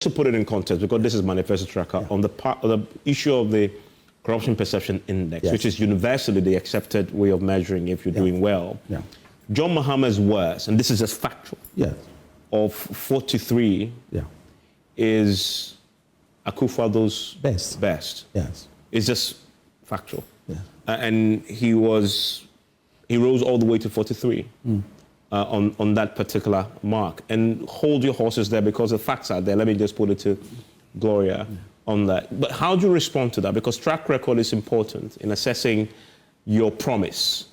to put it in context, because this is Manifesto Tracker, on the part of the issue of the Corruption Perception Index, which is universally the accepted way of measuring if you're doing well. John Mahama's worst, and this is just factual, of 43 is Akufo-Addo's best. It's just factual. And he rose all the way to 43 on that particular mark. And hold your horses there, because the facts are there. Let me just put it to Gloria on that. But how do you respond to that? Because track record is important in assessing your promise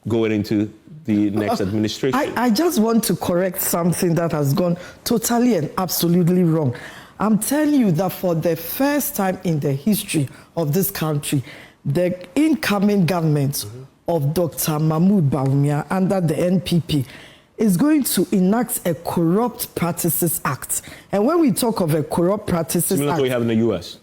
going into the next administration. I just want to correct something that has gone totally and absolutely wrong. I'm telling you that for the first time in the history of this country, the incoming government of Dr. Mahmoud Bawumia under the NPP is going to enact a Corrupt Practices Act. And when we talk of a Corrupt Practices Act, we have in the US.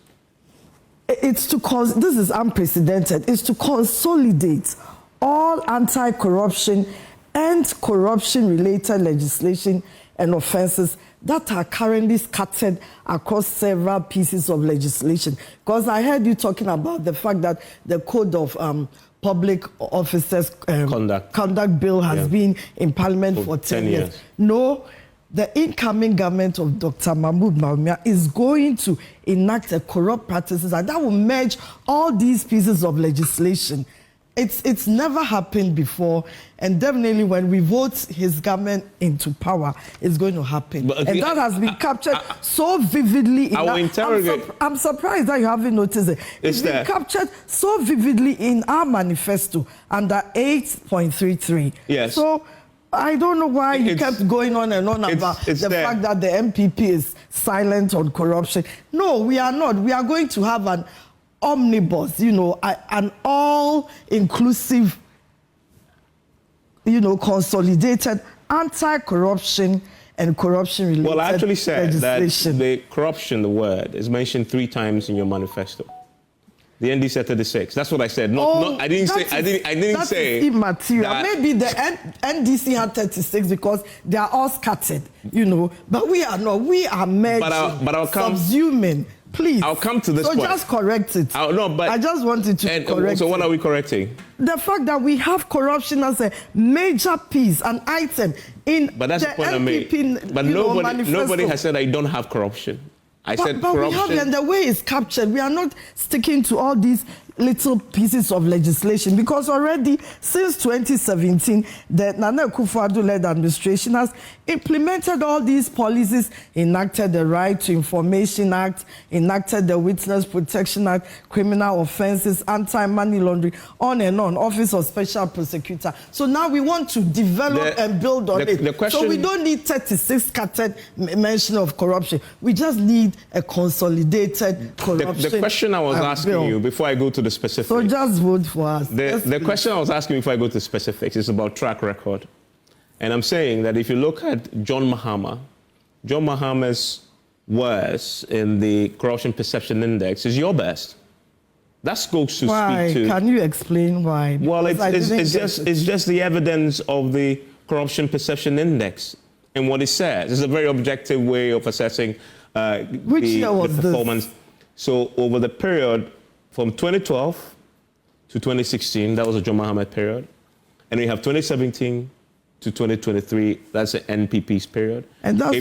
It's to this is unprecedented. It's to consolidate all anti-corruption and corruption-related legislation and offences that are currently scattered across several pieces of legislation. Because I heard you talking about the fact that the Code of Public Officers Conduct Bill has been in Parliament for 10 years. No, the incoming government of Dr. Mahmoud Bawumia is going to enact a Corrupt Practices Act that will merge all these pieces of legislation. It's never happened before, and definitely when we vote his government into power, it's going to happen. And that has been captured so vividly. I'm surprised that you haven't noticed it. It's been captured so vividly in our manifesto under 8.33. Yes. So I don't know why you kept going on and on about the fact that the MPP is silent on corruption. No, we are not. We are going to have an omnibus, an all-inclusive, consolidated anti-corruption and corruption-related legislation. Well, I actually said that the corruption, the word, is mentioned 3 times in your manifesto. The ND said 36. That's what I said. I didn't say. That's immaterial. Maybe the NDC had 36 because they are all scattered, But we are not. We are merging, subsuming. Please. I'll come to this point. So just correct it. I just wanted to correct it. So what are we correcting? The fact that we have corruption as a major piece, an item in but that's the point I made. But nobody has said I don't have corruption. I said corruption. But we have it, and the way it's captured, we are not sticking to all these little pieces of legislation, because already since 2017, the Nana Akufo-Addo-led administration has implemented all these policies, enacted the Right to Information Act, enacted the Witness Protection Act, criminal offences, anti-money laundering, on and on, Office of Special Prosecutor. So now we want to develop and build on it. So we don't need 36 scattered mention of corruption. We just need a consolidated corruption. The question I was asking you before I go to the specifics. So just vote for us. The question I was asking before I go to specifics is about track record. And I'm saying that if you look at John Mahama's worst in the Corruption Perception Index is your best. That's goes to speak to. Can you explain why? Well, it's just the evidence of the Corruption Perception Index and what it says. It's a very objective way of assessing the performance. So over the period from 2012 to 2016, that was a John Mahama period. And we have 2017 to 2023, that's the NPP's period. And that's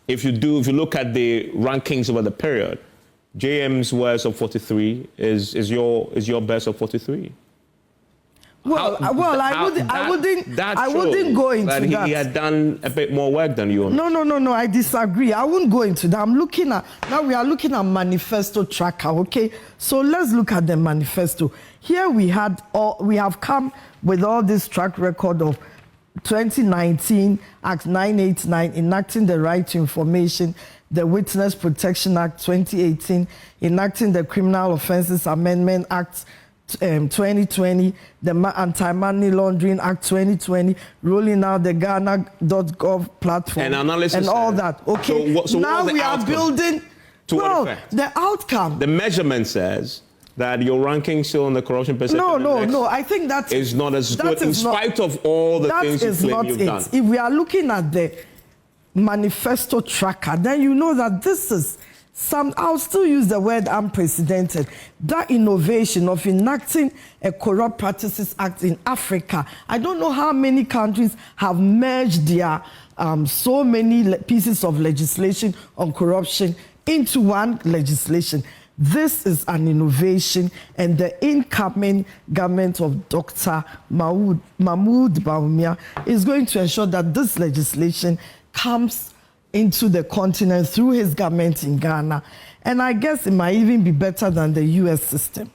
if you look at the rankings over the period, JM's worst of 43 is your best of 43. I wouldn't go into that. He had done a bit more work than you. No, I disagree. I wouldn't go into that. We are looking at manifesto tracker, okay? So let's look at the manifesto. Here we have come with all this track record of 2019, Act 989, enacting the Right to Information, the Witness Protection Act 2018, enacting the Criminal Offences Amendment Act 2020, the Anti-Money Laundering Act 2020, rolling out the Ghana.gov platform and analysis and all that. Okay, so now we are building. The outcome. The measurement says that your ranking still on the Corruption Perception Index I think that is not as good in spite of all the things you claim you've done. If we are looking at the manifesto tracker, then you know that this is I'll still use the word unprecedented. That innovation of enacting a Corrupt Practices Act in Africa. I don't know how many countries have merged their so many pieces of legislation on corruption into one legislation. This is an innovation, and the incoming government of Dr. Mahmoud Bawumia is going to ensure that this legislation comes into the continent through his government in Ghana. And I guess it might even be better than the US system.